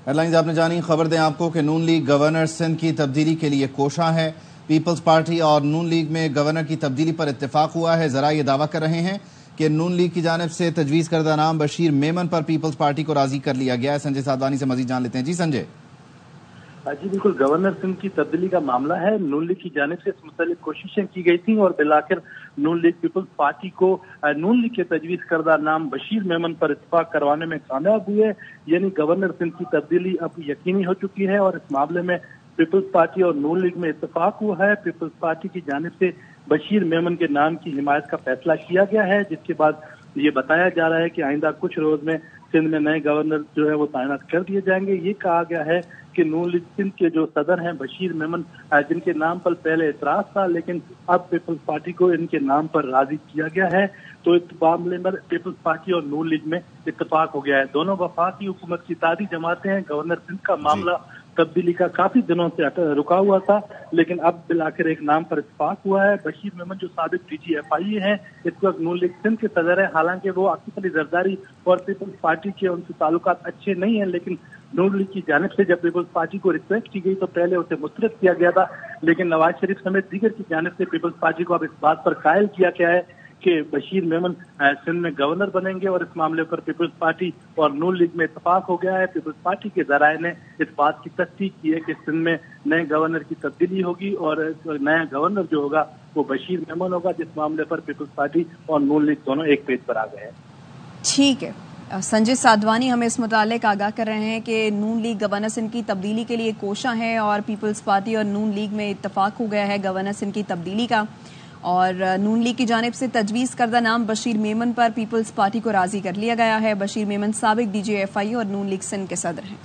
Head lines آپ نے جانی، خبر دیں آپ کو کہ نون لیگ گورنر سندھ کی تبدیلی کے لیے کوشاں ہے۔ پیپلز پارٹی اور نون لیگ میں گورنر کی تبدیلی پر اتفاق ہوا ہے۔ ذرائع یہ دعویٰ کر رہے ہیں کہ نون لیگ کی جانب سے تجویز کردہ نام بشیر میمن پر پیپلز پارٹی کو راضی کر لیا گیا ہے۔ سنجے سادوانی سے مزید جان لیتے ہیں۔ جی سنجے۔ جی بالکل، گورنر سندھ کی تبدیلی کا معاملہ ہے۔ نون لیگ کی جانب سے اس متعلق کوششیں کی گئی تھیں اور بالآخر نون لیگ پیپلز پارٹی کو نون لیگ کے تجویز کردہ نام بشیر میمن پر اتفاق کروانے میں کامیاب ہوئے، یعنی گورنر سندھ کی تبدیلی اب یقینی ہو چکی ہے اور اس معاملے میں پیپلز پارٹی اور نون لیگ میں اتفاق ہوا ہے۔ پیپلز پارٹی کی جانب سے بشیر میمن کے نام کی حمایت کا فیصلہ کیا گیا ہے، جس کے بعد یہ بتایا جا رہا ہے کہ آئندہ کچھ روز میں سندھ میں نئے گورنر جو ہے وہ تعینات کر دیے جائیں گے۔ یہ کہا گیا ہے کہ نون لیگ سندھ کے جو صدر ہیں بشیر میمن، جن کے نام پر پہلے اعتراض تھا لیکن اب پیپلز پارٹی کو ان کے نام پر راضی کیا گیا ہے، تو اس معاملے میں پیپلز پارٹی اور نون لیگ میں اتفاق ہو گیا ہے۔ دونوں وفاقی حکومت کی اتحادی جماعتیں ہیں۔ گورنر سندھ کا معاملہ تبدیلی کا کافی دنوں سے رکا ہوا تھا، لیکن اب بالآخر ایک نام پر اتفاق ہوا ہے۔ بشیر میمن جو سابق ڈی جی ایف آئی اے ہیں، اس وقت نون لیگ سندھ کے صدر ہیں۔ حالانکہ وہ آصف علی زرداری اور پیپلز پارٹی کے ان کے تعلقات اچھے نہیں ہیں، لیکن نون لیگ کی جانب سے جب پیپلز پارٹی کو ریکویسٹ کی گئی تو پہلے اسے مسترد کیا گیا تھا، لیکن نواز شریف سمیت دیگر کی جانب سے پیپلز پارٹی کو اب اس بات پر قائل کیا گیا ہے کہ بشیر میمن سندھ میں گورنر بنیں گے، اور اس معاملے پر پیپلز پارٹی اور نون لیگ میں اتفاق ہو گیا ہے۔ پیپلز پارٹی کے ذرائع نے اس بات کی تصدیق کی ہے کہ سندھ میں نئے گورنر کی تبدیلی ہوگی اور نیا گورنر جو ہوگا وہ بشیر میمن ہوگا، جس معاملے پر پیپلز پارٹی اور نون لیگ دونوں ایک پیج پر آ گئے ہیں۔ ٹھیک ہے، سنجے سادوانی ہمیں اس متعلق آگاہ کر رہے ہیں کہ نون لیگ گورنر سندھ کی تبدیلی کے لیے کوشاں ہے اور پیپلز پارٹی اور نون لیگ میں اتفاق ہو گیا ہے گورنر سندھ کی تبدیلی کا، اور نون لیگ کی جانب سے تجویز کردہ نام بشیر میمن پر پیپلز پارٹی کو راضی کر لیا گیا ہے۔ بشیر میمن سابق ڈی جی ایف آئی اور نون لیگ سندھ کے صدر ہیں۔